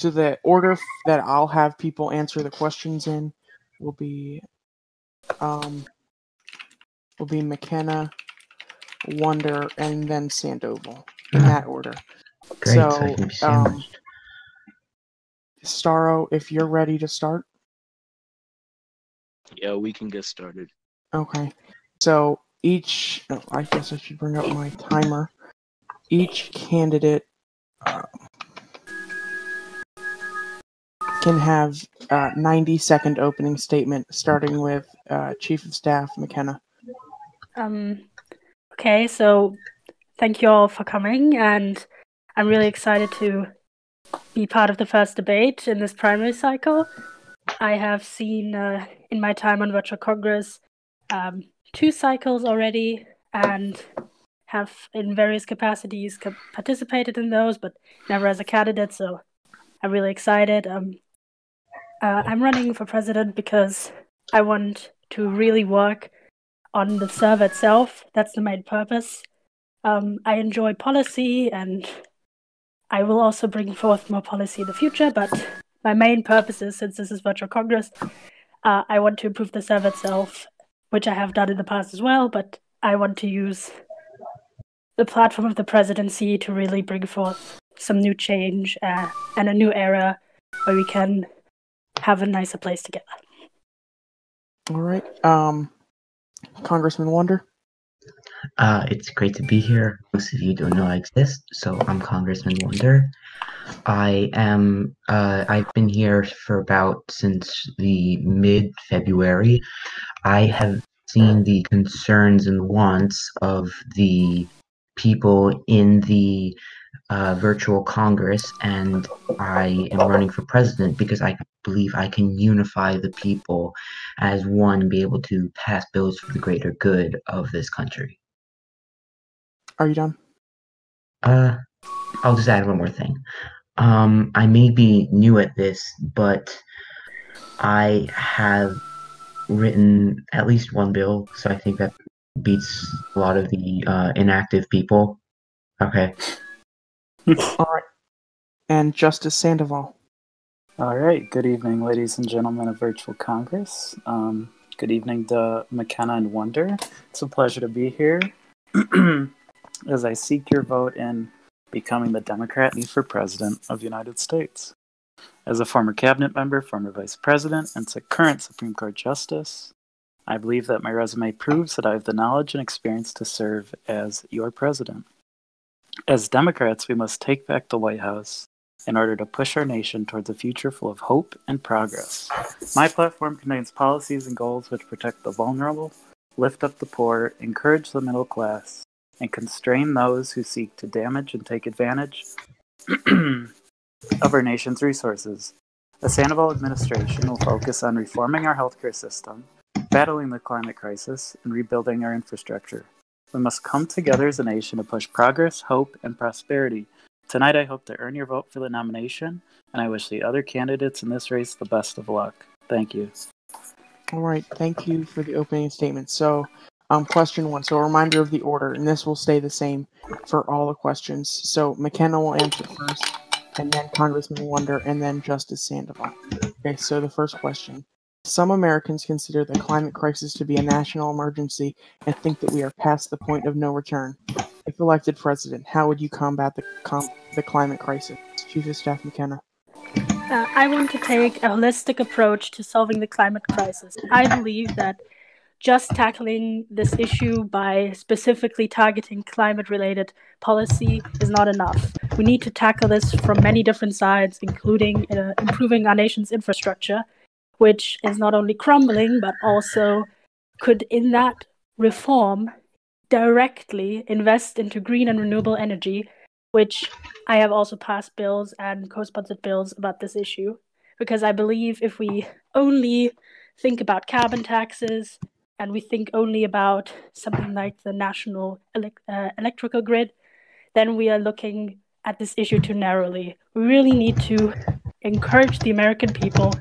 So the order that I'll have people answer the questions in will be McKenna, Wonder, and then Sandoval in that order. Great, so I can be sandwiched. Starro, if you're ready to start. Yeah, we can get started. Okay. So I guess I should bring up my timer. Each candidate can have a 90-second opening statement, starting with Chief of Staff McKenna. Okay, so thank you all for coming, and I'm really excited to be part of the first debate in this primary cycle. I have seen in my time on Virtual Congress 2 cycles already, and have in various capacities participated in those, but never as a candidate, so I'm really excited. I'm running for president because I want to really work on the server itself. That's the main purpose. I enjoy policy, and I will also bring forth more policy in the future, but my main purpose is, since this is Virtual Congress, I want to improve the server itself, which I have done in the past as well, but I want to use the platform of the presidency to really bring forth some new change and a new era where we can have a nicer place together. All right. Congressman Wonder. It's great to be here. Most of you don't know I exist, so I'm Congressman Wonder. I've been here for since the mid-February. I have seen the concerns and wants of the people in the virtual Congress, and I am running for president because I believe I can unify the people as one and be able to pass bills for the greater good of this country. Are you done? I'll just add one more thing. I may be new at this, but I have written at least one bill, so I think that beats a lot of the inactive people. Okay. All right. And Justice Sandoval. All right. Good evening, ladies and gentlemen of Virtual Congress. Good evening to McKenna and Wonder. It's a pleasure to be here as I seek your vote in becoming the Democrat need for President of the United States. As a former cabinet member, former vice president, and current Supreme Court justice, I believe that my resume proves that I have the knowledge and experience to serve as your president. As Democrats, we must take back the White House in order to push our nation towards a future full of hope and progress. My platform contains policies and goals which protect the vulnerable, lift up the poor, encourage the middle class, and constrain those who seek to damage and take advantage of our nation's resources. The Sandoval administration will focus on reforming our healthcare system, battling the climate crisis, and rebuilding our infrastructure. We must come together as a nation to push progress, hope, and prosperity. Tonight, I hope to earn your vote for the nomination, and I wish the other candidates in this race the best of luck. Thank you. All right. Thank you for the opening statement. So, question 1. So, a reminder of the order, and this will stay the same for all the questions. So, McKenna will answer first, and then Congressman Wonder, and then Justice Sandoval. Okay, so the first question. Some Americans consider the climate crisis to be a national emergency and think that we are past the point of no return. If elected president, how would you combat the climate crisis? Chief of Staff McKenna. I want to take a holistic approach to solving the climate crisis. I believe that just tackling this issue by specifically targeting climate-related policy is not enough. We need to tackle this from many different sides, including improving our nation's infrastructure, which is not only crumbling, but also could, in that reform, directly invest into green and renewable energy, which I have also passed bills and co-sponsored bills about this issue, because I believe if we only think about carbon taxes and we think only about something like the national electrical grid, then we are looking at this issue too narrowly. We really need to encourage the American people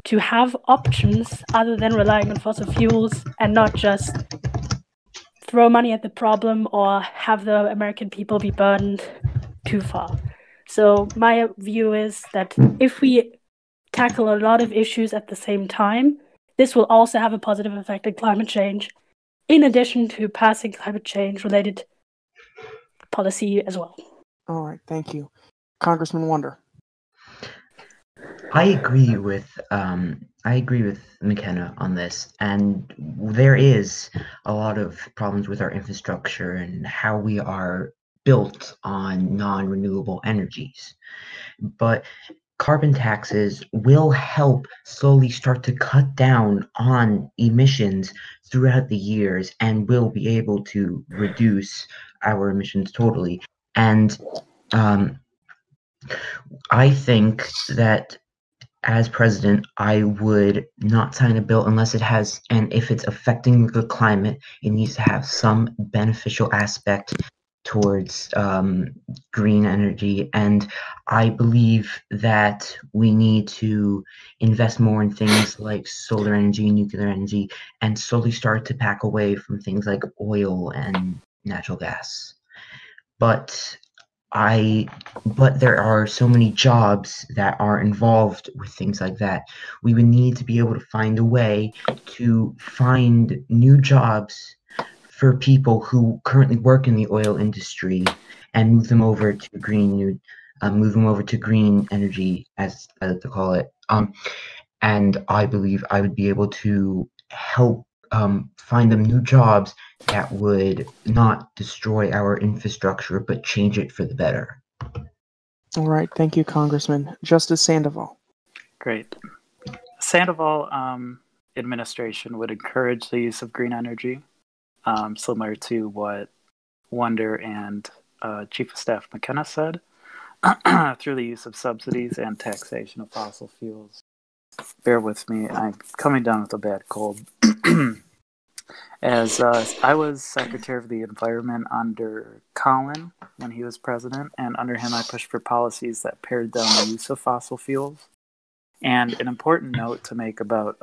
to have options other than relying on fossil fuels and not just throw money at the problem or have the American people be burdened too far. So my view is that if we tackle a lot of issues at the same time, this will also have a positive effect on climate change, in addition to passing climate change related policy as well. All right, thank you. Congressman Wonder. I agree with McKenna on this, and there is a lot of problems with our infrastructure and how we are built on non-renewable energies. But carbon taxes will help slowly start to cut down on emissions throughout the years and will be able to reduce our emissions totally. And I think that as president, I would not sign a bill unless it has, and if it's affecting the climate, it needs to have some beneficial aspect towards green energy. And I believe that we need to invest more in things like solar energy, nuclear energy, and slowly start to back away from things like oil and natural gas. But there are so many jobs that are involved with things like that. We would need to be able to find a way to find new jobs for people who currently work in the oil industry and move them over to green energy, as I like to call it. And I believe I would be able to help find them new jobs that would not destroy our infrastructure, but change it for the better. All right, thank you, Congressman. Justice Sandoval. Great. Sandoval administration would encourage the use of green energy, similar to what Wonder and Chief of Staff McKenna said, through the use of subsidies and taxation of fossil fuels. Bear with me, I'm coming down with a bad cold. As I was Secretary of the Environment under Colin when he was president, and under him I pushed for policies that pared down the use of fossil fuels. And an important note to make about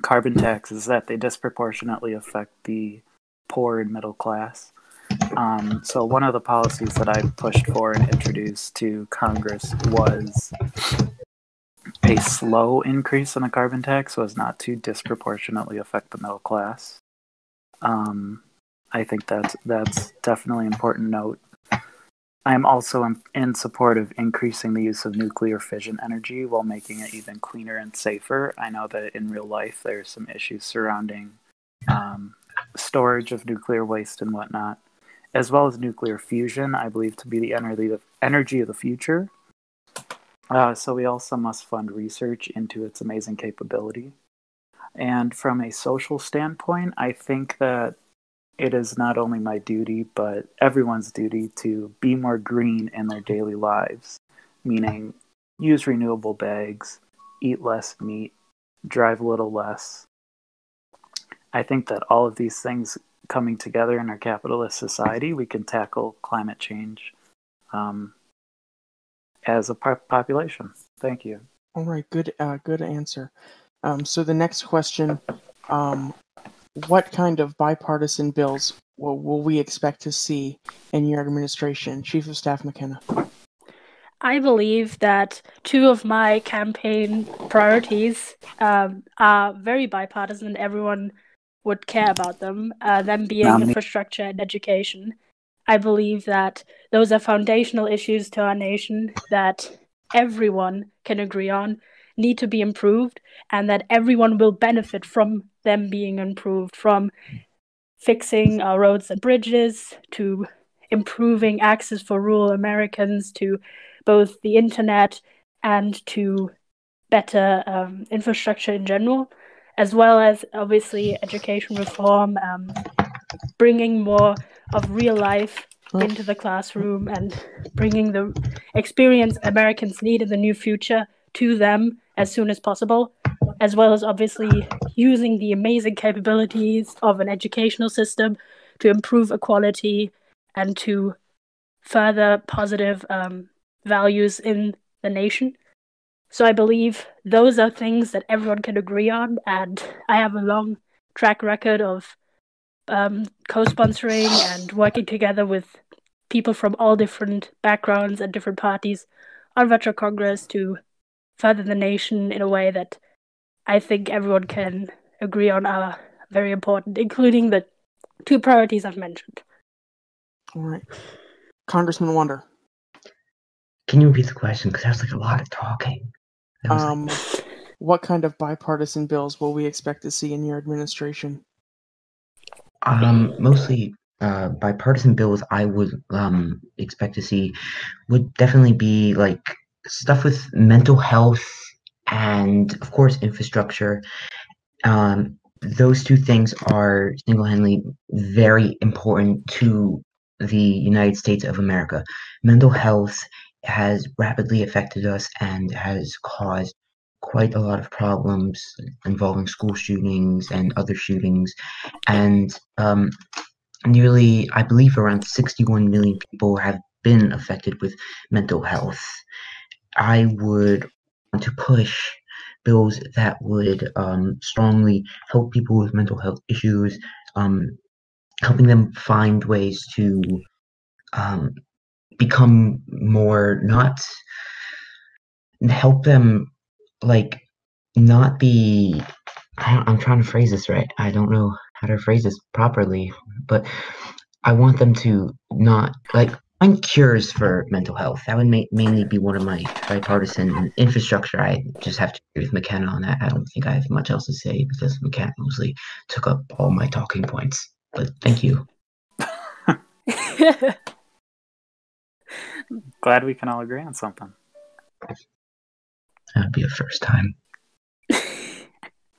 carbon taxes is that they disproportionately affect the poor and middle class. So one of the policies that I pushed for and introduced to Congress was a slow increase in the carbon tax so as not to disproportionately affect the middle class. I think that's definitely an important note. I am also in support of increasing the use of nuclear fission energy while making it even cleaner and safer. I know that in real life there are some issues surrounding storage of nuclear waste and whatnot, as well as nuclear fusion, I believe to be the energy of the future. So we also must fund research into its amazing capability. And from a social standpoint, I think that it is not only my duty, but everyone's duty to be more green in their daily lives, meaning use renewable bags, eat less meat, drive a little less. I think that all of these things coming together in our capitalist society, we can tackle climate change as a population. Thank you. All right, good answer. So the next question, what kind of bipartisan bills will we expect to see in your administration? Chief of Staff McKenna. I believe that two of my campaign priorities are very bipartisan and everyone would care about them, them being infrastructure and education. I believe that those are foundational issues to our nation that everyone can agree on, need to be improved, and that everyone will benefit from them being improved, from fixing our roads and bridges, to improving access for rural Americans to both the internet and to better infrastructure in general, as well as obviously education reform, bringing more of real life into the classroom and bringing the experience Americans need in the new future to them as soon as possible, as well as obviously using the amazing capabilities of an educational system to improve equality and to further positive values in the nation. So I believe those are things that everyone can agree on, and I have a long track record of co-sponsoring and working together with people from all different backgrounds and different parties on Virtual Congress to further the nation in a way that I think everyone can agree on are very important, including the 2 priorities I've mentioned. All right. Congressman Wonder. Can you repeat the question? Because that was a lot of talking. What kind of bipartisan bills will we expect to see in your administration? Mostly bipartisan bills I would expect to see would definitely be stuff with mental health and, of course, infrastructure. Those 2 things are single-handedly very important to the United States of America. Mental health has rapidly affected us and has caused quite a lot of problems involving school shootings and other shootings. And nearly, I believe, around 61 million people have been affected with mental health. I would want to push bills that would strongly help people with mental health issues, helping them find ways to become more, not help them not be, I'm trying to phrase this right. I don't know how to phrase this properly, but I want them to not find cures for mental health. That would mainly be one of my bipartisan infrastructure. I just have to agree with McKenna on that. I don't think I have much else to say because McKenna mostly took up all my talking points. But thank you. Glad we can all agree on something. That'd be a first time.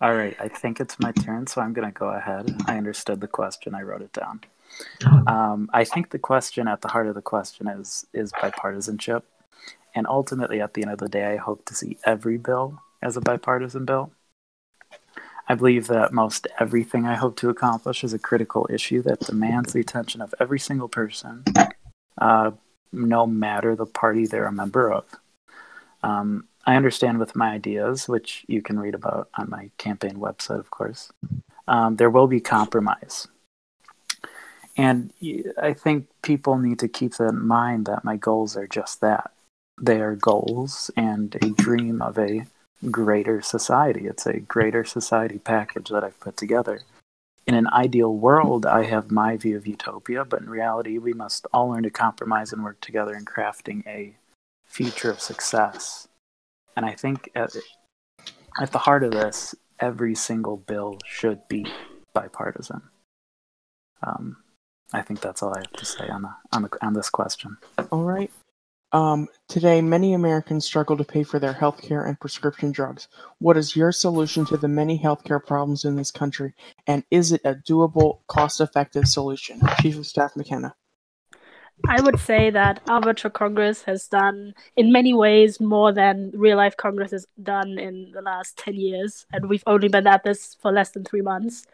All right, I think it's my turn, so I'm going to go ahead. I understood the question. I wrote it down. I think the question at the heart of the question is bipartisanship. And ultimately, at the end of the day, I hope to see every bill as a bipartisan bill. I believe that most everything I hope to accomplish is a critical issue that demands the attention of every single person, no matter the party they're a member of. I understand with my ideas, which you can read about on my campaign website, of course, there will be compromise. And I think people need to keep that in mind, that my goals are just that. They are goals and a dream of a greater society. It's a greater society package that I've put together. In an ideal world, I have my view of utopia, but in reality, we must all learn to compromise and work together in crafting a future of success. And I think at the heart of this, every single bill should be bipartisan. I think that's all I have to say on this question. All right. Today, many Americans struggle to pay for their healthcare and prescription drugs. What is your solution to the many healthcare problems in this country, and is it a doable, cost-effective solution? Chief of Staff McKenna. I would say that our Virtual Congress has done, in many ways, more than real-life Congress has done in the last 10 years, and we've only been at this for less than 3 months.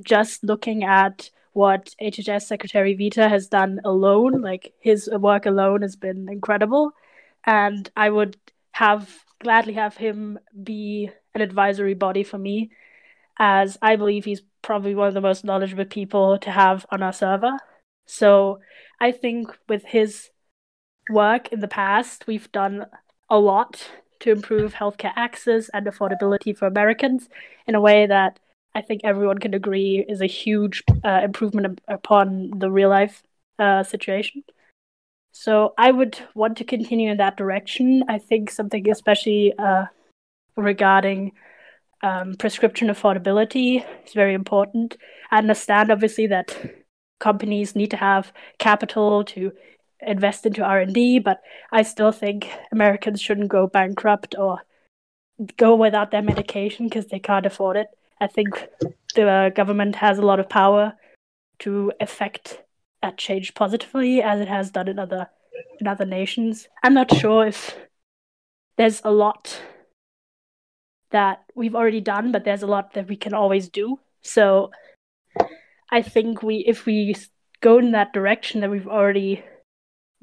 Just looking at what HHS Secretary Vita has done alone, his work alone has been incredible, and I would gladly have him be an advisory body for me, as I believe he's probably one of the most knowledgeable people to have on our server. So I think with his work in the past, we've done a lot to improve healthcare access and affordability for Americans in a way that I think everyone can agree is a huge improvement upon the real life situation. So I would want to continue in that direction. I think something especially regarding prescription affordability is very important. I understand, obviously, that companies need to have capital to invest into R&D, but I still think Americans shouldn't go bankrupt or go without their medication because they can't afford it. I think the government has a lot of power to affect that change positively, as it has done in other nations. I'm not sure if there's a lot that we've already done, but there's a lot that we can always do. So I think if we go in that direction that we've already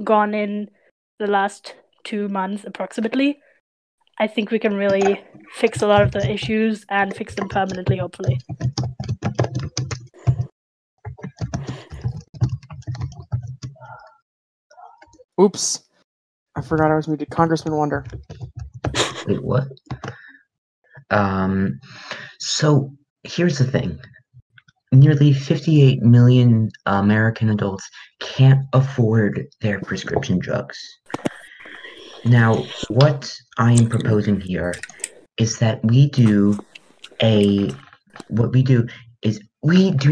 gone in the last 2 months approximately, I think we can really fix a lot of the issues and fix them permanently, hopefully. Oops. I forgot I was muted. Congressman Wonder. Wait, what? So here's the thing. Nearly 58 million American adults can't afford their prescription drugs. Now, what I am proposing here is that we do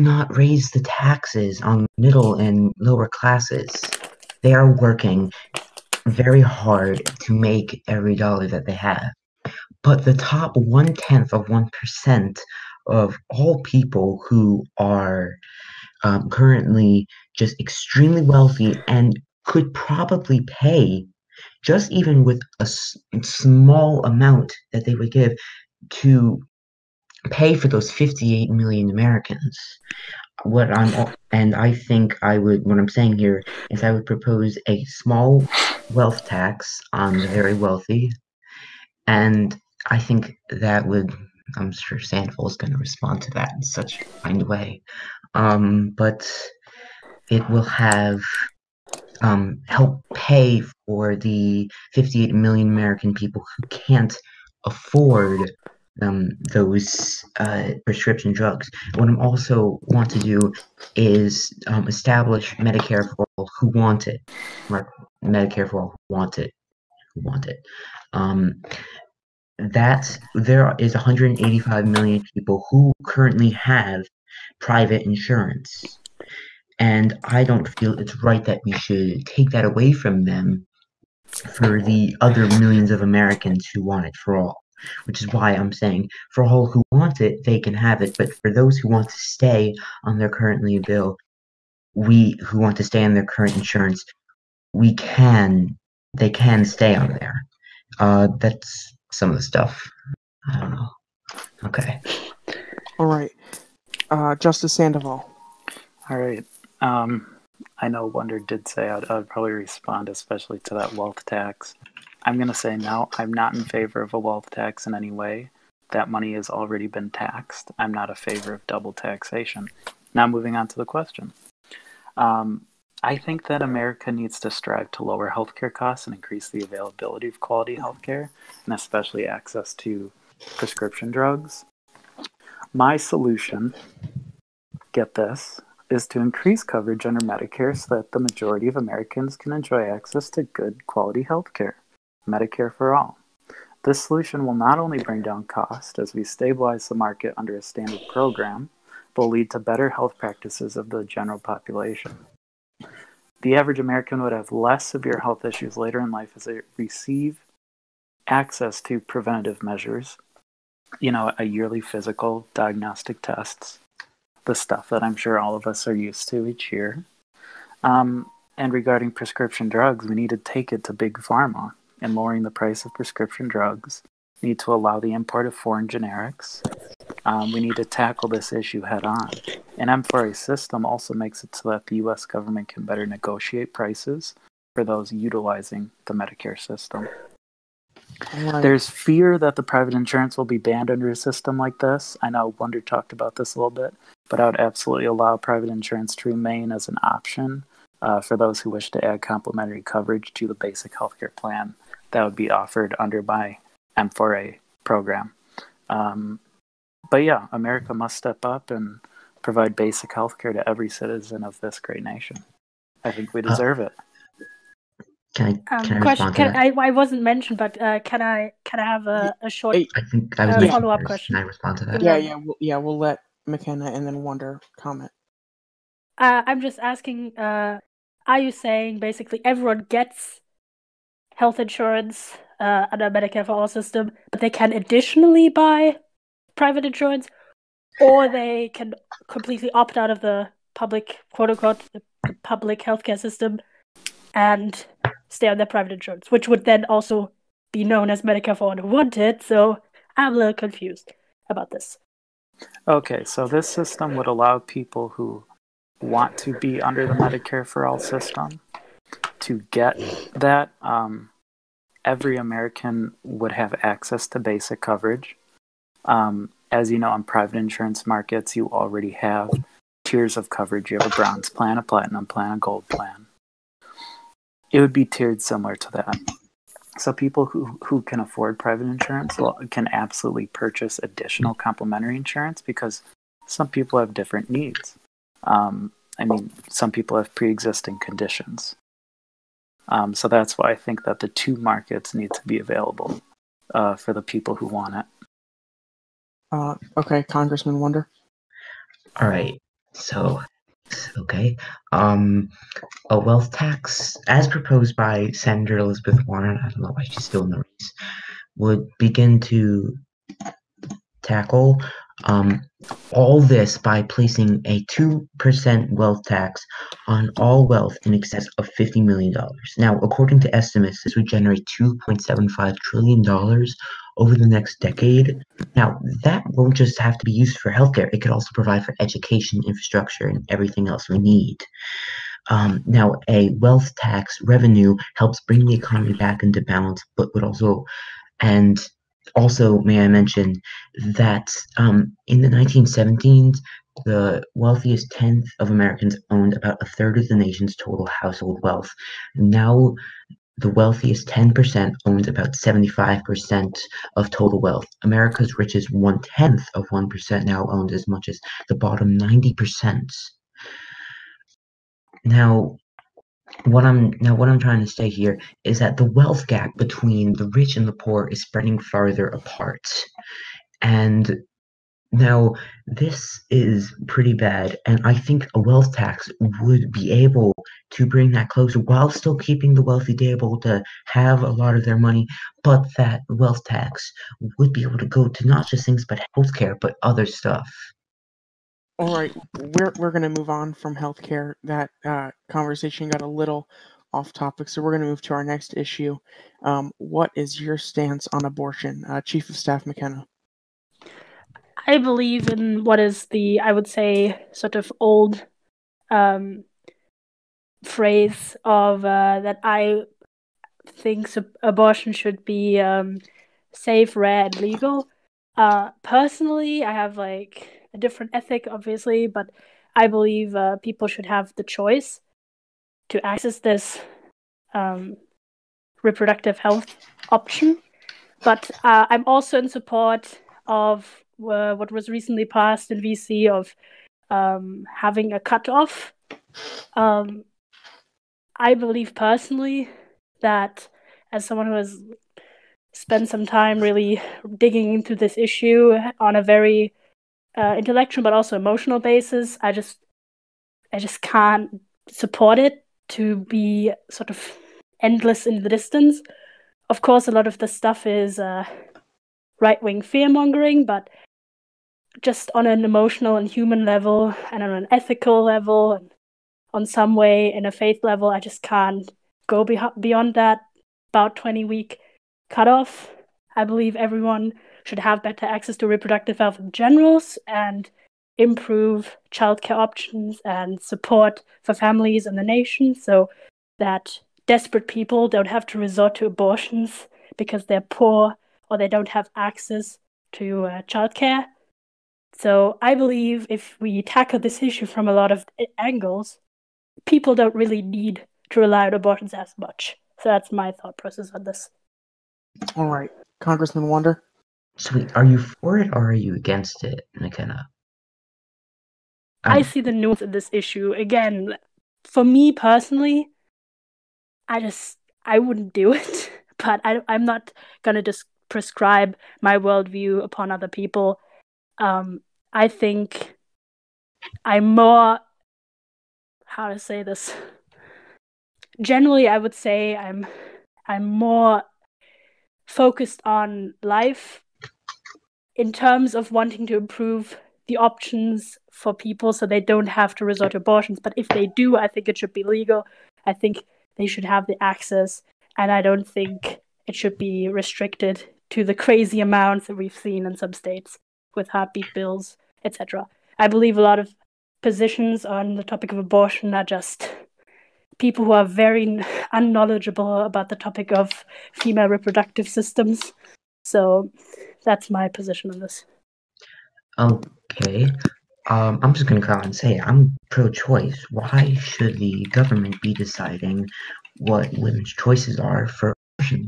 not raise the taxes on middle and lower classes. They are working very hard to make every dollar that they have. But the top 0.1% of all people who are currently just extremely wealthy and could probably pay just even with a small amount that they would give to pay for those 58 million Americans. What I'm saying here is I would propose a small wealth tax on the very wealthy, and I think that would, I'm sure Sandful is going to respond to that in such a kind way, but it will have help pay for the 58 million American people who can't afford those prescription drugs. What I also want to do is establish Medicare for all who want it. Medicare for all who want it. That there is 185 million people who currently have private insurance. And I don't feel it's right that we should take that away from them for the other millions of Americans who want it for all. Which is why I'm saying for all who want it, they can have it. But for those who want to stay on their currently bill, who want to stay on their current insurance, they can stay on there. That's some of the stuff. I don't know. Okay. All right. Justice Sandoval. All right. I know Wonder did say I'd probably respond, especially to that wealth tax. I'm going to say no, I'm not in favor of a wealth tax in any way. That money has already been taxed. I'm not in favor of double taxation. Now moving on to the question. I think that America needs to strive to lower healthcare costs and increase the availability of quality healthcare, and especially access to prescription drugs. My solution, get this, is to increase coverage under Medicare so that the majority of Americans can enjoy access to good quality healthcare. Medicare for all. This solution will not only bring down cost as we stabilize the market under a standard program, but will lead to better health practices of the general population. The average American would have less severe health issues later in life as they receive access to preventative measures, a yearly physical, diagnostic tests, the stuff that I'm sure all of us are used to each year. And regarding prescription drugs, we need to take it to Big Pharma, and lowering the price of prescription drugs. We need to allow the import of foreign generics. We need to tackle this issue head on. An M4A system also makes it so that the U.S. government can better negotiate prices for those utilizing the Medicare system. Right. There's fear that the private insurance will be banned under a system like this. I know Wonder talked about this a little bit, but I would absolutely allow private insurance to remain as an option for those who wish to add complementary coverage to the basic healthcare plan that would be offered under my M4A program. But yeah, America must step up and provide basic healthcare to every citizen of this great nation. I think we deserve it. Can I respond to that? I wasn't mentioned, but can I have a short follow-up question? Can I respond to that? We'll let McKenna and then Wonder comment. I'm just asking, are you saying basically everyone gets health insurance under Medicare for All system, but they can additionally buy private insurance, or they can completely opt out of the public, quote-unquote, the public healthcare system and stay on their private insurance, which would then also be known as Medicare for All who want it, so I'm a little confused about this. Okay, so this system would allow people who want to be under the Medicare for All system to get that. Every American would have access to basic coverage. As you know, in private insurance markets, you already have tiers of coverage. You have a bronze plan, a platinum plan, a gold plan. It would be tiered similar to that. So people who can afford private insurance can absolutely purchase additional complementary insurance because some people have different needs. Some people have pre-existing conditions. So that's why I think that the two markets need to be available for the people who want it. Okay, Congressman Wonder. All right. So, okay. A wealth tax, as proposed by Senator Elizabeth Warren, I don't know why she's still in the race, would begin to tackle all this by placing a 2% wealth tax on all wealth in excess of $50 million. Now, according to estimates, this would generate $2.75 trillion over the next decade. Now, that won't just have to be used for healthcare. It could also provide for education, infrastructure, and everything else we need. Now, a wealth tax revenue helps bring the economy back into balance, but would also, and also, may I mention that in the 1970s, the wealthiest 10th of Americans owned about a third of the nation's total household wealth. Now, the wealthiest 10% owns about 75% of total wealth. America's richest 1/10 of 1% now owns as much as the bottom 90%. Now, what I'm trying to say here is that the wealth gap between the rich and the poor is spreading farther apart. And now this is pretty bad, and I think a wealth tax would be able to bring that closer while still keeping the wealthy able to have a lot of their money, but that wealth tax would be able to go to not just things but healthcare, but other stuff. All right, we're going to move on from healthcare. That conversation got a little off topic, so we're going to move to our next issue. What is your stance on abortion, Chief of Staff McKenna? I believe in what is I would say, sort of old phrase of that I think abortion should be safe, rare, and legal. Personally, I have a different ethic, obviously, but I believe people should have the choice to access this reproductive health option. But I'm also in support of what was recently passed in VC of having a cutoff. I believe personally that, as someone who has spent some time really digging into this issue on a very intellectual but also emotional basis, I just can't support it to be sort of endless in the distance. Of course, a lot of the stuff is right-wing fear-mongering, but just on an emotional and human level and on an ethical level and on some way in a faith level, I just can't go beyond that about 20-week cutoff. I believe everyone should have better access to reproductive health in general and improve childcare options and support for families and the nation so that desperate people don't have to resort to abortions because they're poor or they don't have access to childcare. So I believe if we tackle this issue from a lot of angles, people don't really need to rely on abortions as much. So that's my thought process on this. All right, Congressman Wonder. So are you for it or are you against it, McKenna? I see the nuance in this issue. Again, for me personally, I wouldn't do it, but I'm not going to just prescribe my worldview upon other people. I think I'm more, how to say this? Generally, I would say I'm more focused on life in terms of wanting to improve the options for people so they don't have to resort to abortions. But if they do, I think it should be legal. I think they should have the access, and I don't think it should be restricted to the crazy amounts that we've seen in some states with heartbeat bills, etc. I believe a lot of positions on the topic of abortion are just people who are very unknowledgeable about the topic of female reproductive systems. So that's my position on this. Okay. I'm just going to come and say I'm pro-choice. Why should the government be deciding what women's choices are for abortion.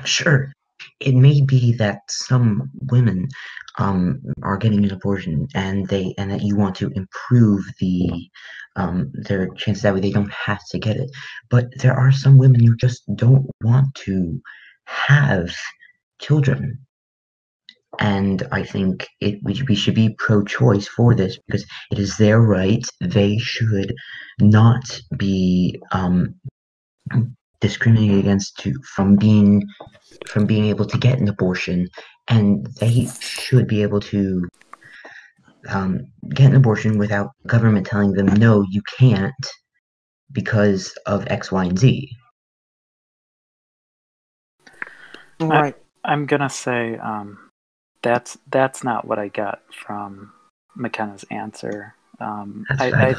Sure, it may be that some women are getting an abortion and that you want to improve their chances that way they don't have to get it. But there are some women who just don't want to have children. And I think we should be pro-choice for this because it is their right. They should not be discriminated against from being able to get an abortion, and they should be able to get an abortion without government telling them no, you can't because of X, Y, and Z. Right. I'm gonna say that's not what I got from McKenna's answer. I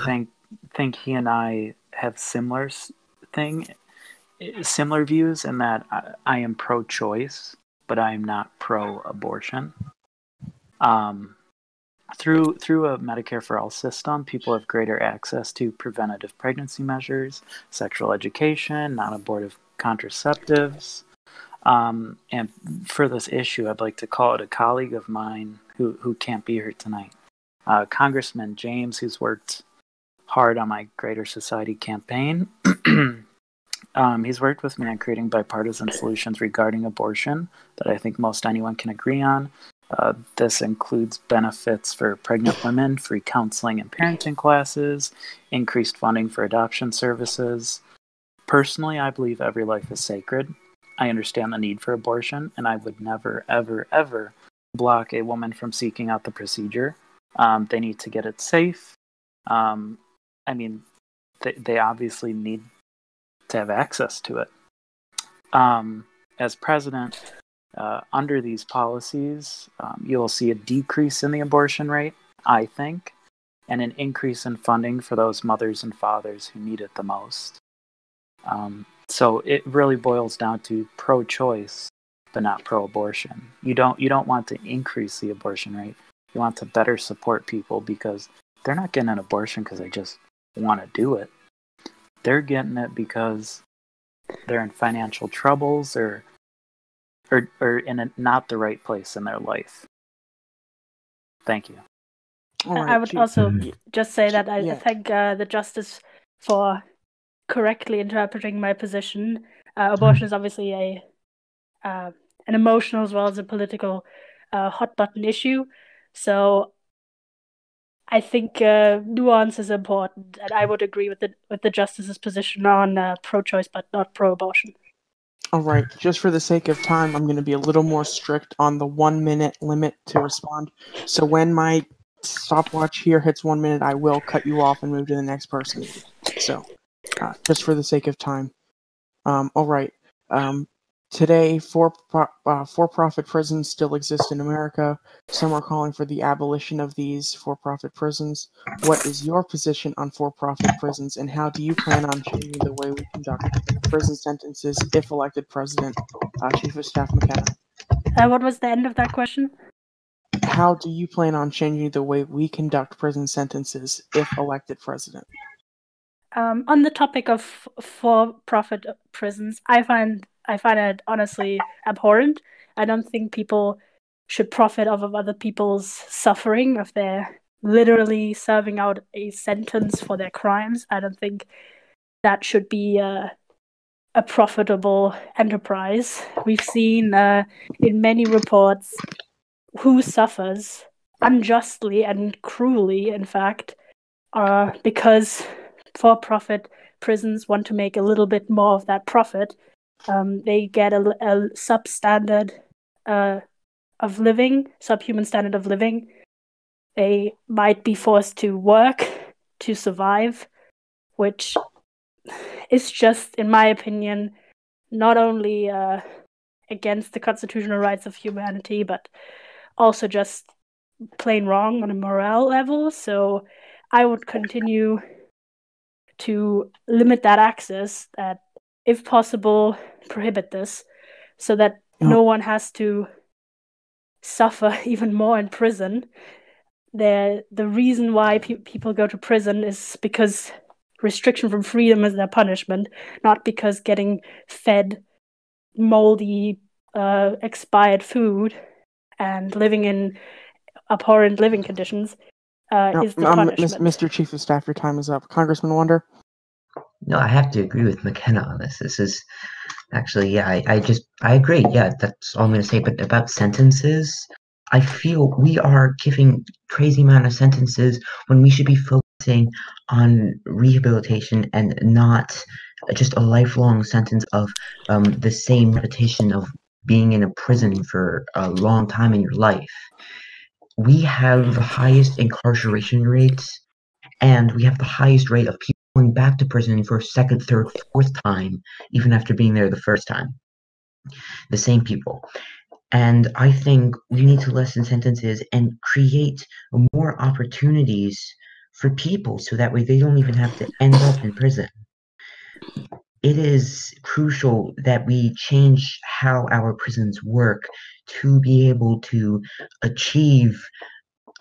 think he and I have similar views in that I am pro-choice, but I am not pro-abortion. Through a Medicare for All system, people have greater access to preventative pregnancy measures, sexual education, non-abortive contraceptives. And for this issue, I'd like to call it a colleague of mine who can't be here tonight, Congressman James, who's worked hard on my Greater Society campaign. He's worked with me on creating bipartisan solutions regarding abortion that I think most anyone can agree on. This includes benefits for pregnant women, free counseling and parenting classes, increased funding for adoption services. Personally, I believe every life is sacred. I understand the need for abortion, and I would never, ever, ever block a woman from seeking out the procedure. They need to get it safe. I mean, they obviously need to have access to it. As president, under these policies, you'll see a decrease in the abortion rate, I think, and an increase in funding for those mothers and fathers who need it the most. So it really boils down to pro-choice, but not pro-abortion. You don't want to increase the abortion rate. You want to better support people because they're not getting an abortion because they just want to do it. They're getting it because they're in financial troubles or in not the right place in their life. Thank you. Right, I would also just say that I thank the justice for correctly interpreting my position. Abortion is obviously an emotional as well as a political hot button issue. So I think nuance is important, and I would agree with the justice's position on pro-choice but not pro-abortion. All right, just for the sake of time, I'm going to be a little more strict on the 1 minute limit to respond. So when my stopwatch here hits 1 minute, I will cut you off and move to the next person. So, just for the sake of time. All right. Today, for-profit prisons still exist in America. Some are calling for the abolition of these for-profit prisons. What is your position on for-profit prisons, and how do you plan on changing the way we conduct prison sentences if elected president? Chief of Staff McKenna. What was the end of that question? How do you plan on changing the way we conduct prison sentences if elected president? On the topic of for-profit prisons, I find it honestly abhorrent. I don't think people should profit off of other people's suffering if they're literally serving out a sentence for their crimes. I don't think that should be a profitable enterprise. We've seen in many reports who suffers unjustly and cruelly, in fact, because for-profit prisons want to make a little bit more of that profit. They get a substandard of living, subhuman standard of living. They might be forced to work to survive, which is just, in my opinion, not only against the constitutional rights of humanity, but also just plain wrong on a morale level. So I would continue to limit that access, that if possible, prohibit this, so that no one has to suffer even more in prison. The reason why people go to prison is because restriction from freedom is their punishment, not because getting fed moldy, expired food and living in abhorrent living conditions is the punishment. Mr. Chief of Staff, your time is up. Congressman Wonder? No, I have to agree with McKenna on this. This is actually, yeah, I agree. Yeah, that's all I'm going to say. But about sentences, I feel we are giving crazy amount of sentences when we should be focusing on rehabilitation and not just a lifelong sentence of the same repetition of being in a prison for a long time in your life. We have the highest incarceration rates, and we have the highest rate of people going back to prison for a second, third, fourth time, even after being there the first time. The same people. And I think we need to lessen sentences and create more opportunities for people so that way they don't even have to end up in prison. It is crucial that we change how our prisons work to be able to achieve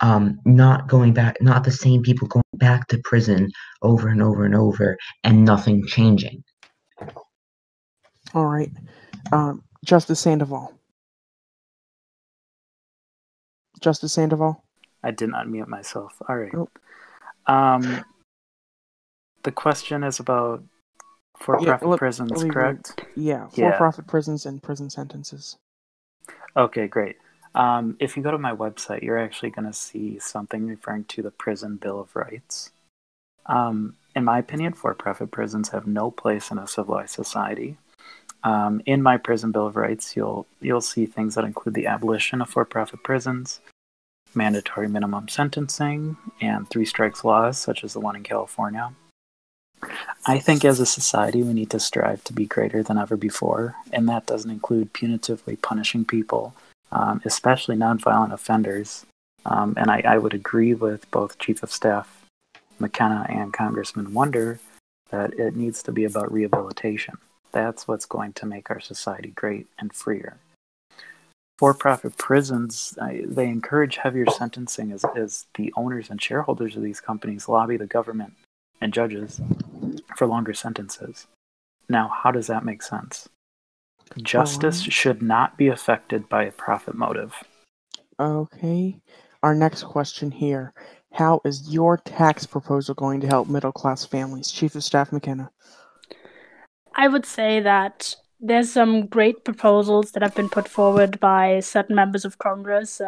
not the same people going back to prison over and over and over and nothing changing. All right. Justice Sandoval. Justice Sandoval? I did not mute myself. All right. Oh. The question is about for-profit prisons, correct? Yeah, for-profit prisons and prison sentences. Okay, great. If you go to my website, you're actually going to see something referring to the Prison Bill of Rights. In my opinion, for-profit prisons have no place in a civilized society. In my Prison Bill of Rights, you'll see things that include the abolition of for-profit prisons, mandatory minimum sentencing, and three strikes laws, such as the one in California. I think as a society we need to strive to be greater than ever before, and that doesn't include punitively punishing people, especially nonviolent offenders. And I would agree with both Chief of Staff McKenna and Congressman Wonder that it needs to be about rehabilitation. That's what's going to make our society great and freer. For-profit prisons, they encourage heavier sentencing as the owners and shareholders of these companies lobby the government and judges for longer sentences. Now, how does that make sense? Justice should not be affected by a profit motive. Okay. Our next question here. How is your tax proposal going to help middle-class families? Chief of Staff McKenna. I would say that there's some great proposals that have been put forward by certain members of Congress.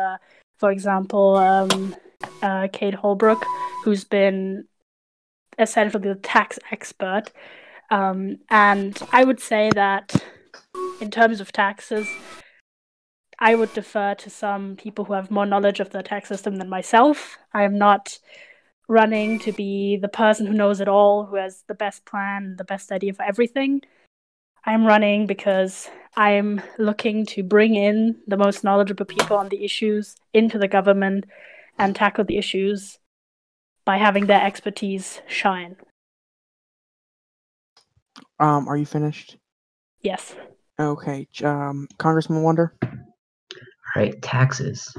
For example, Kate Holbrook, who's been essentially the tax expert. And I would say that in terms of taxes, I would defer to some people who have more knowledge of the tax system than myself. I am not running to be the person who knows it all, who has the best plan, the best idea for everything. I'm running because I'm looking to bring in the most knowledgeable people on the issues into the government and tackle the issues by having their expertise shine. Are you finished? Yes. Okay. Congressman Wonder? All right, taxes.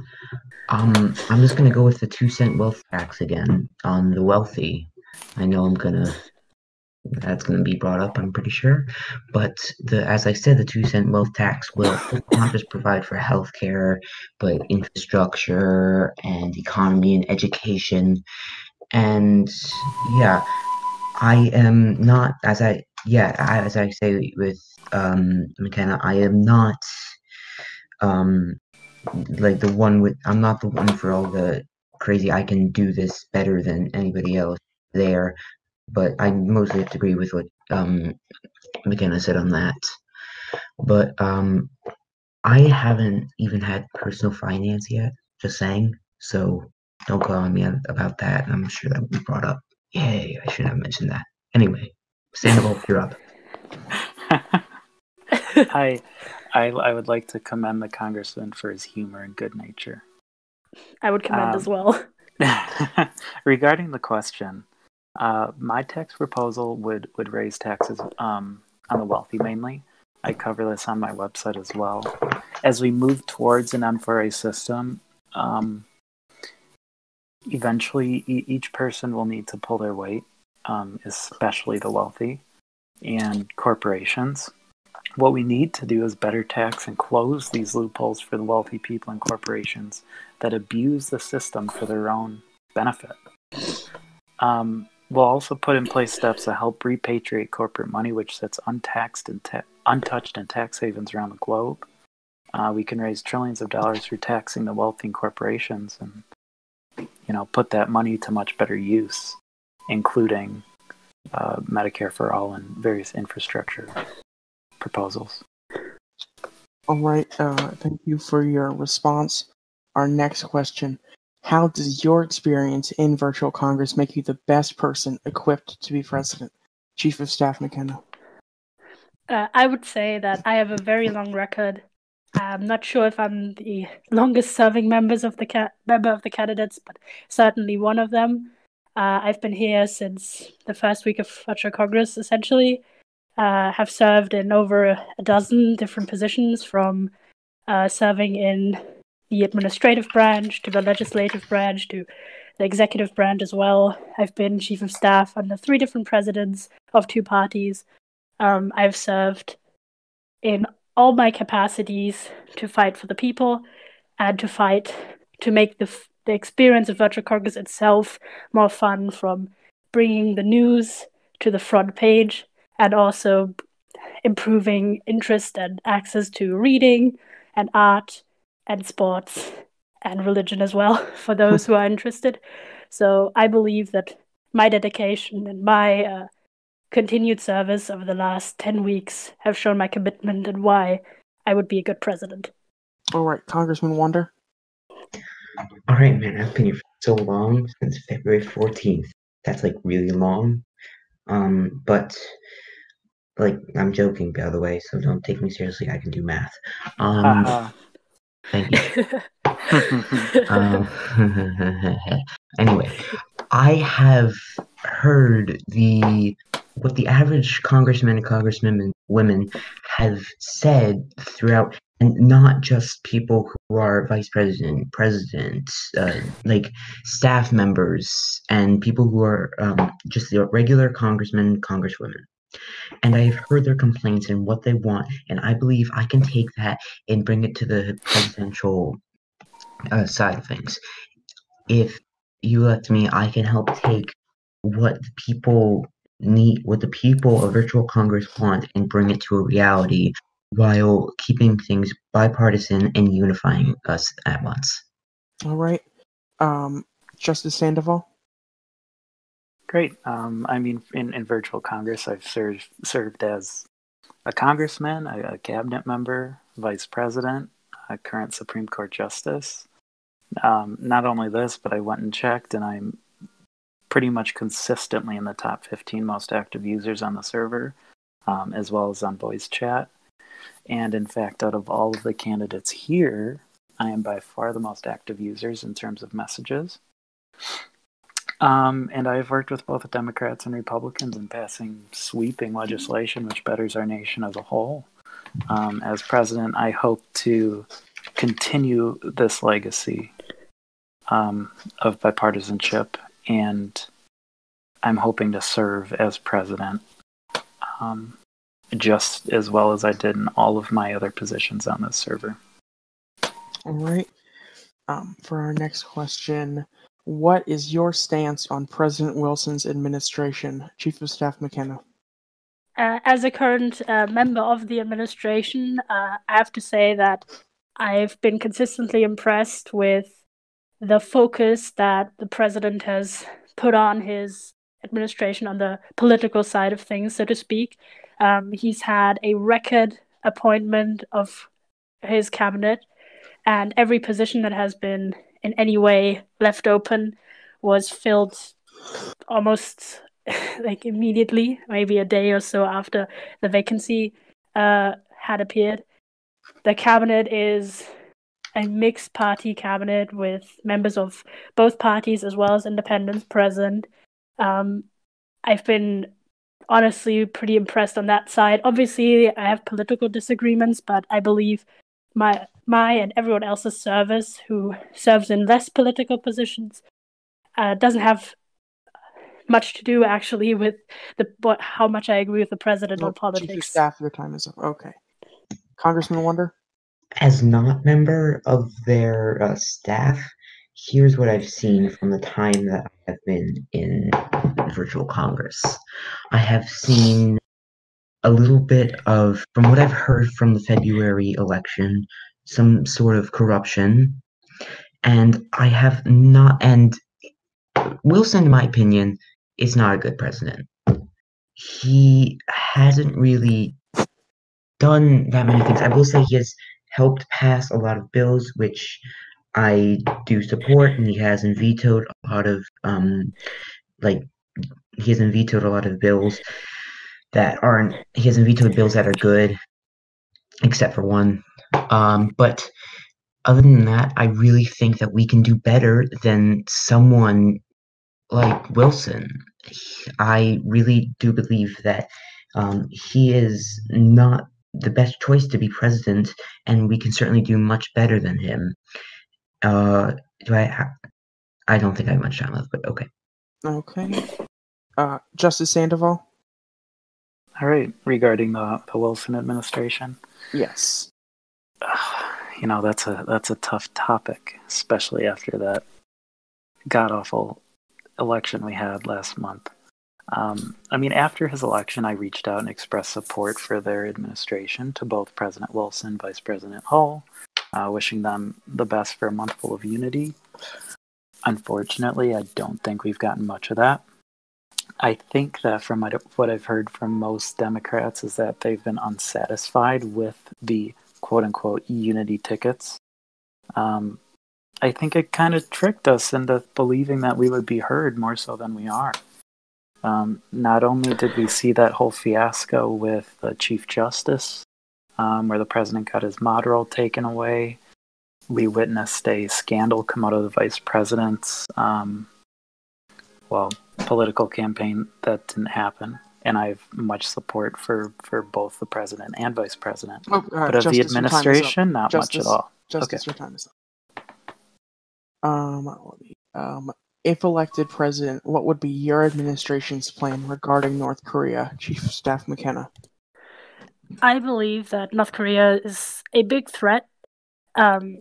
I'm just going to go with the 2-cent wealth tax again on the wealthy. I know that's going to be brought up, I'm pretty sure. But as I said, the 2-cent wealth tax will not just provide for healthcare, but infrastructure and economy and education. And yeah, I am not, as I say with McKenna, I am not like the one with, I'm not the one for all the crazy, I can do this better than anybody else there, but I mostly have to agree with what McKenna said on that. But I haven't even had personal finance yet, just saying, so don't call on me about that. I'm sure that will be brought up. Yay, I shouldn't have mentioned that. Anyway, Sandoval, you're up. I would like to commend the congressman for his humor and good nature. I would commend as well. Regarding the question, my tax proposal would raise taxes on the wealthy mainly. I cover this on my website as well. As we move towards an N4A system, eventually each person will need to pull their weight. especially the wealthy and corporations. What we need to do is better tax and close these loopholes for the wealthy people and corporations that abuse the system for their own benefit. We'll also put in place steps to help repatriate corporate money, which sits untouched in tax havens around the globe. We can raise trillions of dollars through taxing the wealthy and corporations, and put that money to much better use, including Medicare for all and various infrastructure proposals. All right. Thank you for your response. Our next question. How does your experience in virtual Congress make you the best person equipped to be president? Chief of Staff McKenna. I would say that I have a very long record. I'm not sure if I'm the longest serving member of the candidates, but certainly one of them. I've been here since the first week of virtual Congress, essentially. Have served in over a dozen different positions, from serving in the administrative branch to the legislative branch to the executive branch as well. I've been chief of staff under 3 different presidents of 2 parties. I've served in all my capacities to fight for the people and to fight to make the experience of virtual Congress itself more fun, from bringing the news to the front page and also improving interest and access to reading and art and sports and religion as well for those who are interested. So I believe that my dedication and my continued service over the last 10 weeks have shown my commitment and why I would be a good president. All right, Congressman Wonder. All right, man, I've been here for so long, since February 14th. That's like really long. But like, I'm joking, by the way, so don't take me seriously. I can do math. Thank you. Anyway, I have heard what the average congressman and congresswomen have said throughout, and not just people who are vice president, like staff members and people who are just the regular congressmen, congresswomen. And I've heard their complaints and what they want, and I believe I can take that and bring it to the presidential side of things. If you let me, I can help take what the people need, what the people of virtual Congress want, and bring it to a reality while keeping things bipartisan and unifying us at once. All right. Justice Sandoval. Great. I mean, in virtual Congress, I've served as a congressman, a cabinet member, vice president, a current Supreme Court justice. Not only this, but I went and checked, and I'm pretty much consistently in the top 15 most active users on the server, as well as on voice chat. And in fact, out of all of the candidates here, I am by far the most active users in terms of messages. And I've worked with both Democrats and Republicans in passing sweeping legislation which betters our nation as a whole. As president, I hope to continue this legacy of bipartisanship, and I'm hoping to serve as president just as well as I did in all of my other positions on this server. All right. For our next question, what is your stance on President Wilson's administration? Chief of Staff McKenna. As a current member of the administration, I have to say that I've been consistently impressed with the focus that the president has put on his administration on the political side of things, so to speak. He's had a record appointment of his cabinet, and every position that has been in any way left open was filled almost like immediately, maybe a day or so after the vacancy had appeared. The cabinet is a mixed party cabinet with members of both parties as well as independents present. I've been honestly pretty impressed on that side. Obviously, I have political disagreements, but I believe my and everyone else's service who serves in less political positions doesn't have much to do actually with how much I agree with the president on Chief of politics. Staff, your time is up. Okay. Congressman Wonder? As not member of their staff, here's what I've seen from the time that I have been in Virtual Congress. I have seen a little bit of, from what I've heard from the February election, some sort of corruption, and I have not, and Wilson, in my opinion, is not a good president. He hasn't really done that many things. I will say he has helped pass a lot of bills, which I do support, and he hasn't vetoed a lot of bills that aren't. He hasn't vetoed bills that are good, except for one. But other than that, I really think that we can do better than someone like Wilson. I really do believe that he is not the best choice to be president, and we can certainly do much better than him. I don't think I have much time left, but okay. Okay. Justice Sandoval? All right, regarding the Wilson administration. Yes. That's a tough topic, especially after that god-awful election we had last month. After his election, I reached out and expressed support for their administration to both President Wilson, Vice President Hull, wishing them the best for a month full of unity. Unfortunately, I don't think we've gotten much of that. I think that from what I've heard from most Democrats is that they've been unsatisfied with the quote-unquote unity tickets. I think it kind of tricked us into believing that we would be heard more so than we are. Not only did we see that whole fiasco with the Chief Justice, where the president got his mod role taken away, we witnessed a scandal come out of the vice president's political campaign that didn't happen. And I have much support for both the president and vice president. But of the administration, not much at all. Justice, your time is up. If elected president, what would be your administration's plan regarding North Korea? Chief of Staff McKenna. I believe that North Korea is a big threat to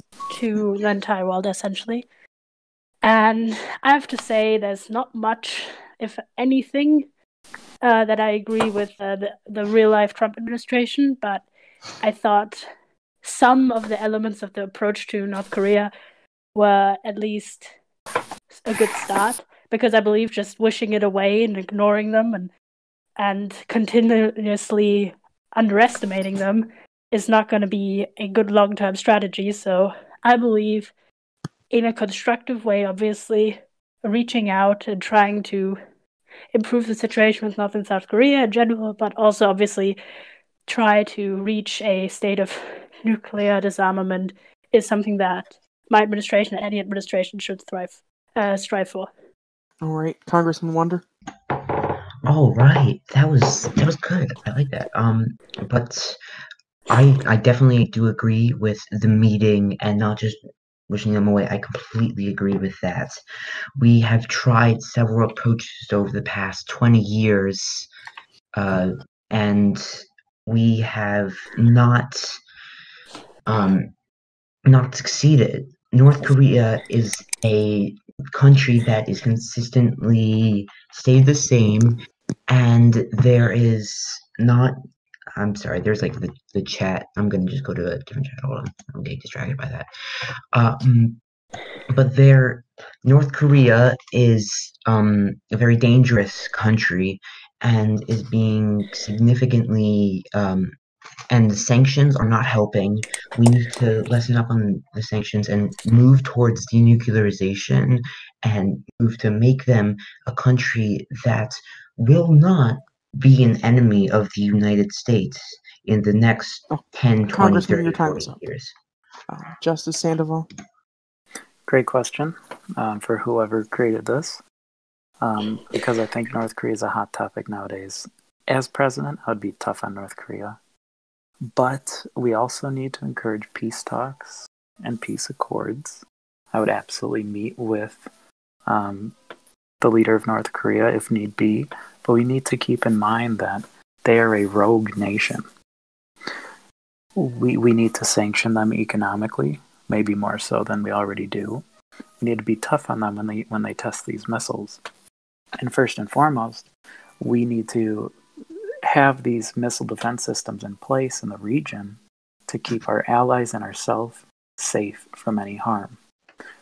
the entire world, essentially. And I have to say there's not much, if anything, that I agree with the real-life Trump administration, but I thought some of the elements of the approach to North Korea were at least a good start, because I believe just wishing it away and ignoring them and continuously underestimating them is not going to be a good long-term strategy. So I believe in a constructive way, obviously, reaching out and trying to improve the situation with North and South Korea in general, but also obviously try to reach a state of nuclear disarmament is something that my administration and any administration should strive for. All right, Congressman Wonder. All right, that was good. I like that. But I definitely do agree with the meeting and not just wishing them away. I completely agree with that. We have tried several approaches over the past 20 years, and we have not succeeded. North Korea is a country that is consistently stayed the same, and there is not. I'm sorry, there's like the chat. I'm gonna just go to a different chat. Hold on, I'm getting distracted by that. But North Korea is a very dangerous country and is being significantly and the sanctions are not helping. We need to lessen up on the sanctions and move towards denuclearization and move to make them a country that will not be an enemy of the United States in the next 10, 20, 30, 40 years. Justice Sandoval. Great question for whoever created this, because I think North Korea is a hot topic nowadays. As president, I would be tough on North Korea. But we also need to encourage peace talks and peace accords. I would absolutely meet with the leader of North Korea if need be, but we need to keep in mind that they are a rogue nation. We need to sanction them economically, maybe more so than we already do. We need to be tough on them when they test these missiles. And first and foremost, we need to have these missile defense systems in place in the region to keep our allies and ourselves safe from any harm.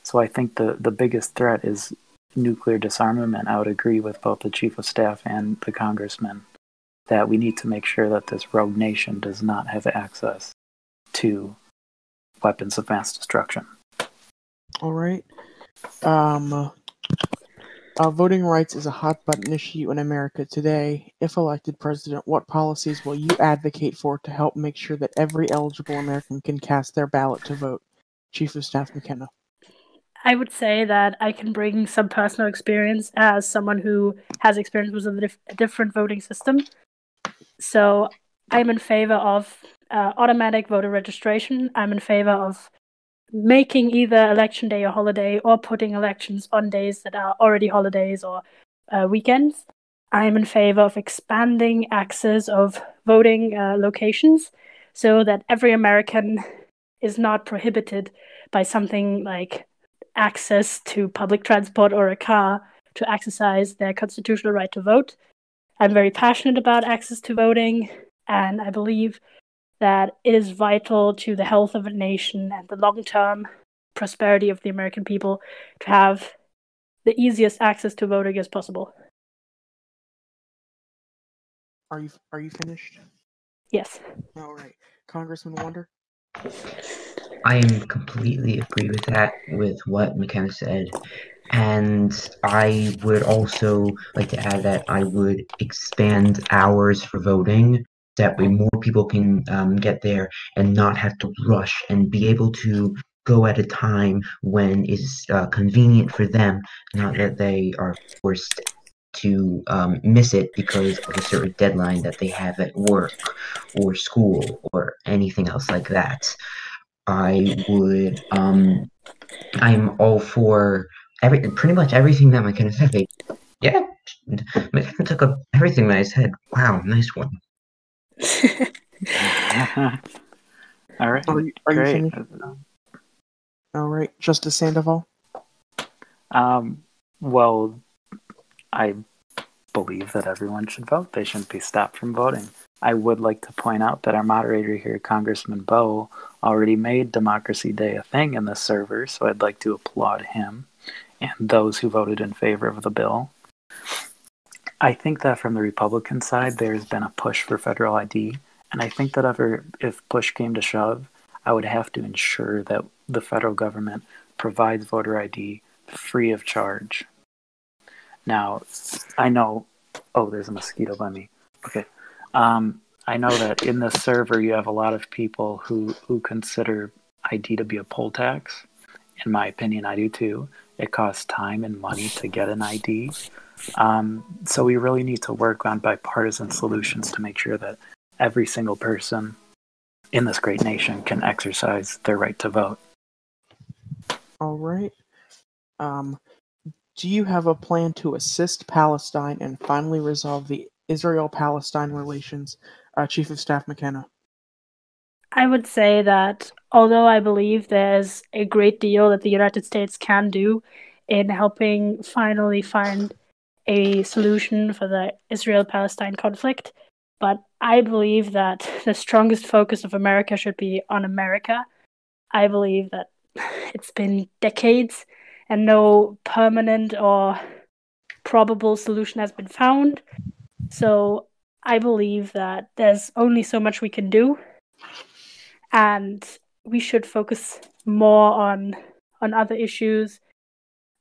So I think the biggest threat is nuclear disarmament. I would agree with both the Chief of Staff and the Congressman that we need to make sure that this rogue nation does not have access to weapons of mass destruction. All right. Voting rights is a hot-button issue in America today. If elected president, what policies will you advocate for to help make sure that every eligible American can cast their ballot to vote? Chief of Staff McKenna. I would say that I can bring some personal experience as someone who has experience with a different voting system. So I'm in favor of automatic voter registration. I'm in favor of making either election day a holiday or putting elections on days that are already holidays or weekends. I'm in favor of expanding access of voting locations so that every American is not prohibited by something like access to public transport or a car to exercise their constitutional right to vote. I'm very passionate about access to voting, and I believe that it is vital to the health of a nation and the long-term prosperity of the American people to have the easiest access to voting as possible. Are you finished? Yes. All right. Congressman Wonder? I am completely agree with that, with what McKenna said. And I would also like to add that I would expand hours for voting. That way more people can get there and not have to rush and be able to go at a time when is convenient for them, not that they are forced to miss it because of a certain deadline that they have at work or school or anything else like that. I would, I'm all for pretty much everything that McKenna said. Yeah, McKenna took up everything that I said. Wow, nice one. All right, are you great. finished? All right, Justice Sandoval? Well, I believe that everyone should vote. They shouldn't be stopped from voting. I would like to point out that our moderator here, Congressman Bowe, already made Democracy Day a thing in the server, so I'd like to applaud him and those who voted in favor of the bill. I think that from the Republican side, there's been a push for federal ID, and I think that if push came to shove, I would have to ensure that the federal government provides voter ID free of charge. Now, I know... Oh, there's a mosquito by me. Okay. I know that in this server you have a lot of people who consider ID to be a poll tax. In my opinion, I do too. It costs time and money to get an ID. So we really need to work on bipartisan solutions to make sure that every single person in this great nation can exercise their right to vote. All right. Do you have a plan to assist Palestine and finally resolve the Israel-Palestine relations? Chief of Staff McKenna. I would say that although I believe there's a great deal that the United States can do in helping finally find a solution for the Israel-Palestine conflict, but I believe that the strongest focus of America should be on America. I believe that it's been decades and no permanent or probable solution has been found. So I believe that there's only so much we can do, and we should focus more on other issues,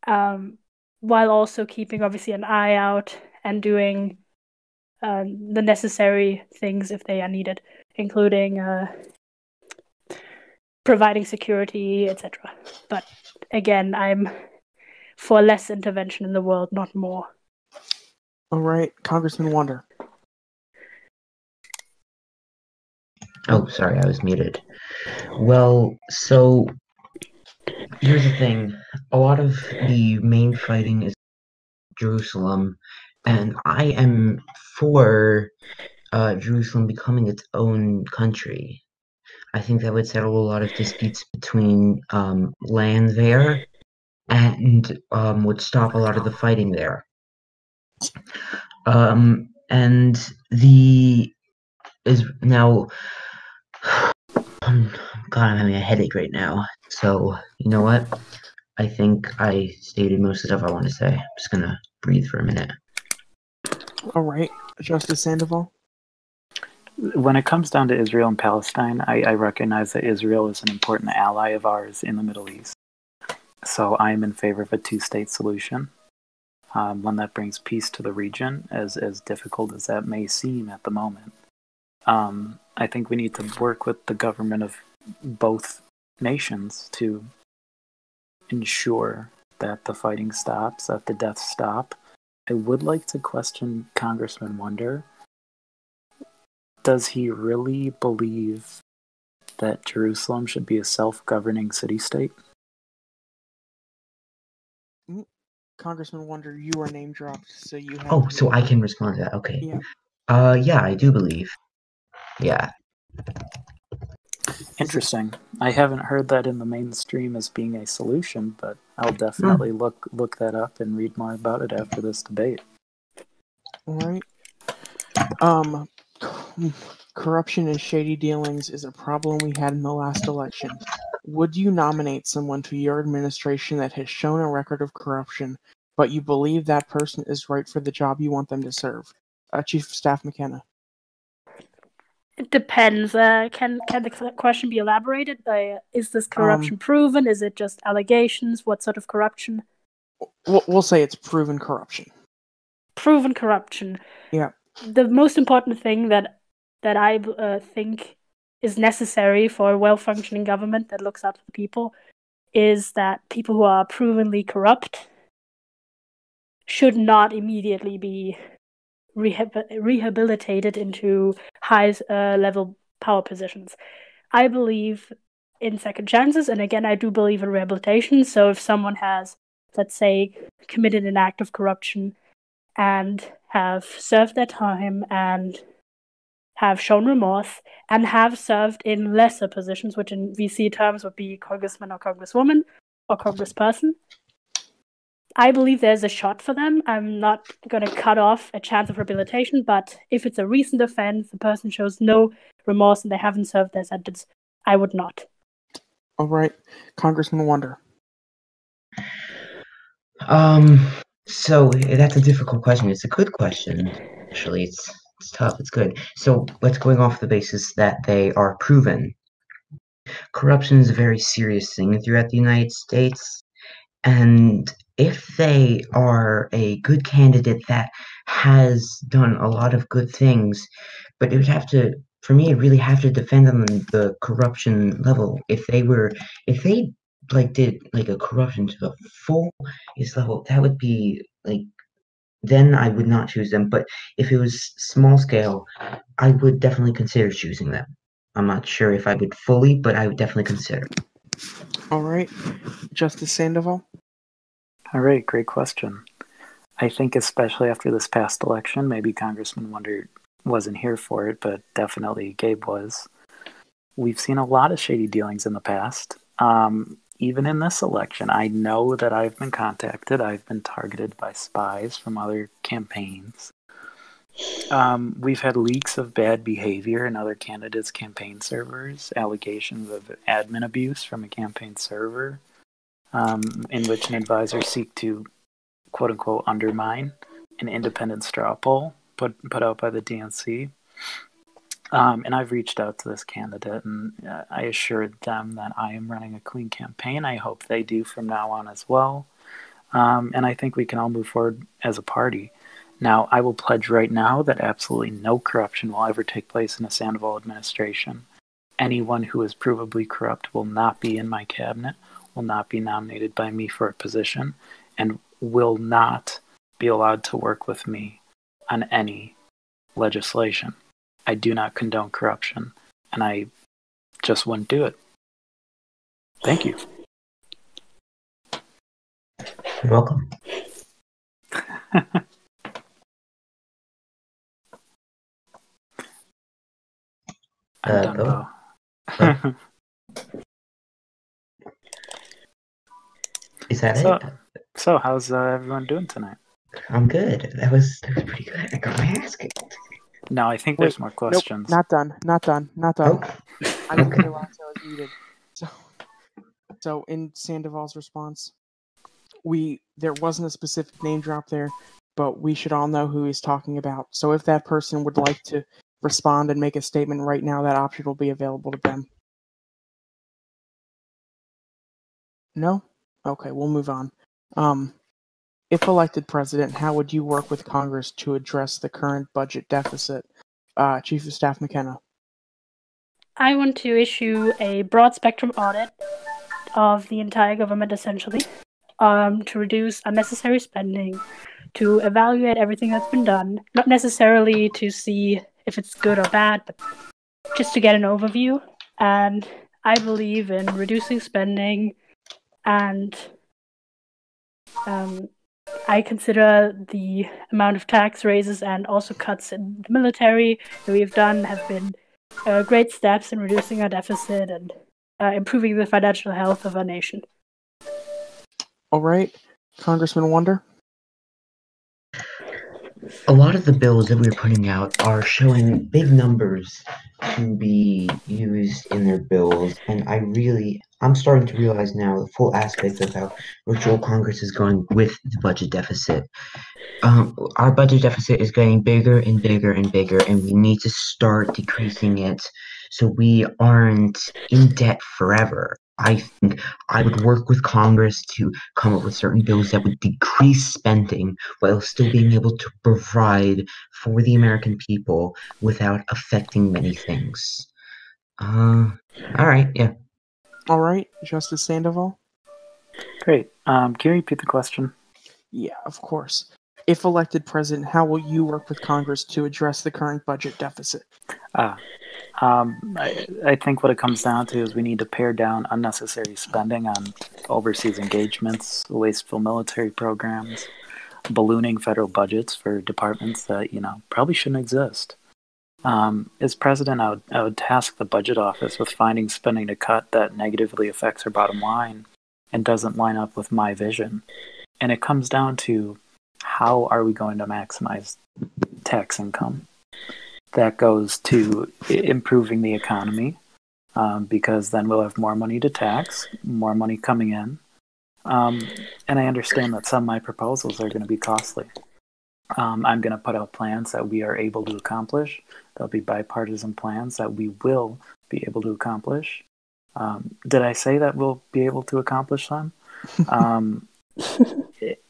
while also keeping obviously an eye out and doing the necessary things if they are needed, including providing security, etc. But again, I'm for less intervention in the world, not more. All right, Congressman Wonder. Oh, sorry, I was muted. Well, so here's the thing. A lot of the main fighting is Jerusalem, and I am for Jerusalem becoming its own country. I think that would settle a lot of disputes between land there and would stop a lot of the fighting there. And the is now. God, I'm having a headache right now. So, you know what? I think I stated most of the stuff I want to say. I'm just gonna breathe for a minute. All right, Justice Sandoval. When it comes down to Israel and Palestine, I recognize that Israel is an important ally of ours in the Middle East. So I am in favor of a two-state solution, one that brings peace to the region, as difficult as that may seem at the moment. I think we need to work with the government of both nations to ensure that the fighting stops, that the deaths stop. I would like to question Congressman Wonder. Does he really believe that Jerusalem should be a self-governing city-state? Congressman Wonder, you are name dropped, so you have... Oh, so I can respond to that. Okay. Yeah. Yeah, I do believe. Yeah. Interesting. I haven't heard that in the mainstream as being a solution, but I'll definitely look that up and read more about it after this debate. All right. Corruption and shady dealings is a problem we had in the last election. Would you nominate someone to your administration that has shown a record of corruption, but you believe that person is right for the job you want them to serve? Chief of Staff McKenna. It depends. Can the question be elaborated? Is this corruption proven? Is it just allegations? What sort of corruption? We'll say it's proven corruption. Proven corruption. Yeah. The most important thing that I think is necessary for a well-functioning government that looks out for the people is that people who are provenly corrupt should not immediately be rehabilitated into high-level power positions. I believe in second chances, and again, I do believe in rehabilitation. So if someone has, let's say, committed an act of corruption and have served their time and have shown remorse and have served in lesser positions, which in VC terms would be congressman or congresswoman or congressperson, I believe there's a shot for them. I'm not going to cut off a chance of rehabilitation, but if it's a recent offense, the person shows no remorse and they haven't served their sentence, I would not. All right. Congressman Wonder. So that's a difficult question. It's a good question. Actually, it's tough. It's good. So let's going off the basis that they are proven. Corruption is a very serious thing throughout the United States. And if they are a good candidate that has done a lot of good things, but it would have to, for me, it really have to depend on the corruption level. If they did like a corruption to the fullest level, that would be like, then I would not choose them. But if it was small scale, I would definitely consider choosing them. I'm not sure if I would fully, but I would definitely consider. All right. Justice Sandoval. All right, great question. I think especially after this past election, maybe Congressman Wonder wasn't here for it, but definitely Gabe was. We've seen a lot of shady dealings in the past. Even in this election, I know that I've been contacted. I've been targeted by spies from other campaigns. We've had leaks of bad behavior in other candidates' campaign servers, allegations of admin abuse from a campaign server, in which an advisor seek to, quote-unquote, undermine an independent straw poll put out by the DNC. And I've reached out to this candidate, and I assured them that I am running a clean campaign. I hope they do from now on as well. And I think we can all move forward as a party. Now, I will pledge right now that absolutely no corruption will ever take place in a Sandoval administration. Anyone who is provably corrupt will not be in my cabinet, will not be nominated by me for a position, and will not be allowed to work with me on any legislation. I do not condone corruption, and I just wouldn't do it. Thank you. You're welcome. I'm done, Bo? Bo. Is that So- it? So, how's everyone doing tonight? I'm good. That was pretty good. I got my ass kicked. No, I think Wait, there's more questions. Nope, not done. Oh, I didn't okay. realize I was muted. So in Sandoval's response, there wasn't a specific name drop there, but we should all know who he's talking about. So if that person would like to respond and make a statement right now, that option will be available to them. No? Okay, we'll move on. If elected president, how would you work with Congress to address the current budget deficit? Chief of Staff McKenna. I want to issue a broad spectrum audit of the entire government, essentially, to reduce unnecessary spending, to evaluate everything that's been done, not necessarily to see if it's good or bad, but just to get an overview. And I believe in reducing spending, and I consider the amount of tax raises and also cuts in the military that we've done have been great steps in reducing our deficit and improving the financial health of our nation. All right, Congressman Wonder. A lot of the bills that we're putting out are showing big numbers to be used in their bills, and I'm starting to realize now the full aspect of how virtual Congress is going with the budget deficit. Our budget deficit is getting bigger and bigger and bigger, and we need to start decreasing it so we aren't in debt forever. I think I would work with Congress to come up with certain bills that would decrease spending while still being able to provide for the American people without affecting many things. All right, yeah. All right, Justice Sandoval. Great. Can you repeat the question? Yeah, of course. If elected president, how will you work with Congress to address the current budget deficit? I think what it comes down to is we need to pare down unnecessary spending on overseas engagements, wasteful military programs, ballooning federal budgets for departments that probably shouldn't exist. As president, I would task the budget office with finding spending to cut that negatively affects our bottom line and doesn't line up with my vision. And it comes down to how are we going to maximize tax income? That goes to improving the economy, because then we'll have more money to tax, more money coming in. And I understand that some of my proposals are going to be costly. I'm going to put out plans that we are able to accomplish. There'll be bipartisan plans that we will be able to accomplish. Did I say that we'll be able to accomplish them?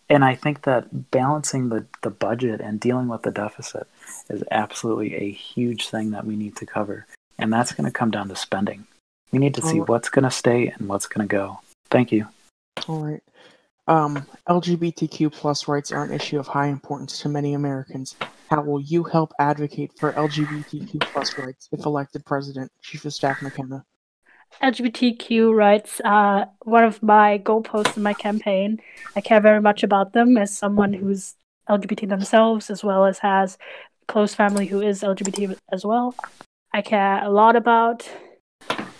And I think that balancing the budget and dealing with the deficit is absolutely a huge thing that we need to cover. And that's going to come down to spending. We need to see what's going to stay and what's going to go. Thank you. All right. LGBTQ plus rights are an issue of high importance to many Americans. How will you help advocate for LGBTQ plus rights if elected president? Chief of Staff McKenna. LGBTQ rights are one of my goalposts in my campaign. I care very much about them as someone who's LGBT themselves, as well as has close family who is LGBT as well. I care a lot about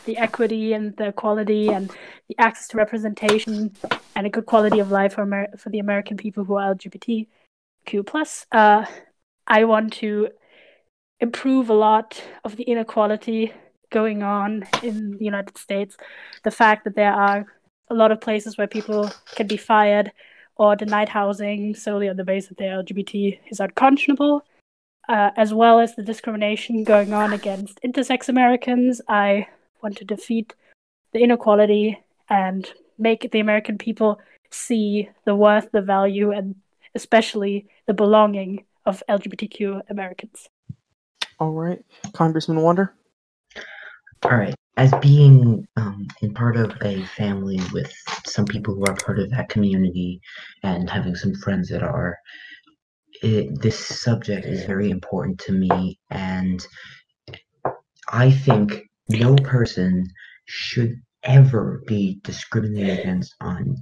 the equity and the equality and the access to representation and a good quality of life for the American people who are LGBTQ+. I want to improve a lot of the inequality going on in the United States. The fact that there are a lot of places where people can be fired or denied housing solely on the basis that they're LGBT is unconscionable, as well as the discrimination going on against intersex Americans. I want to defeat the inequality and make the American people see the worth, the value, and especially the belonging of LGBTQ Americans. All right. Congressman Wonder. All right. As being in part of a family with some people who are part of that community and having some friends that are, this subject is very important to me, and I think no person should ever be discriminated against on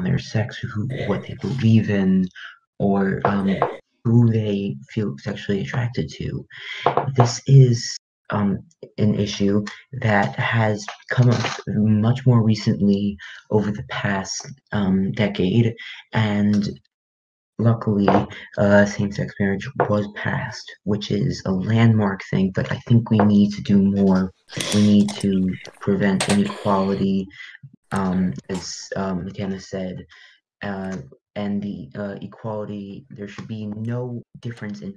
their sex, what they believe in, or who they feel sexually attracted to. This is an issue that has come up much more recently over the past decade, and luckily, same-sex marriage was passed, which is a landmark thing, but I think we need to do more. We need to prevent inequality, as McKenna said, and the equality. There should be no difference in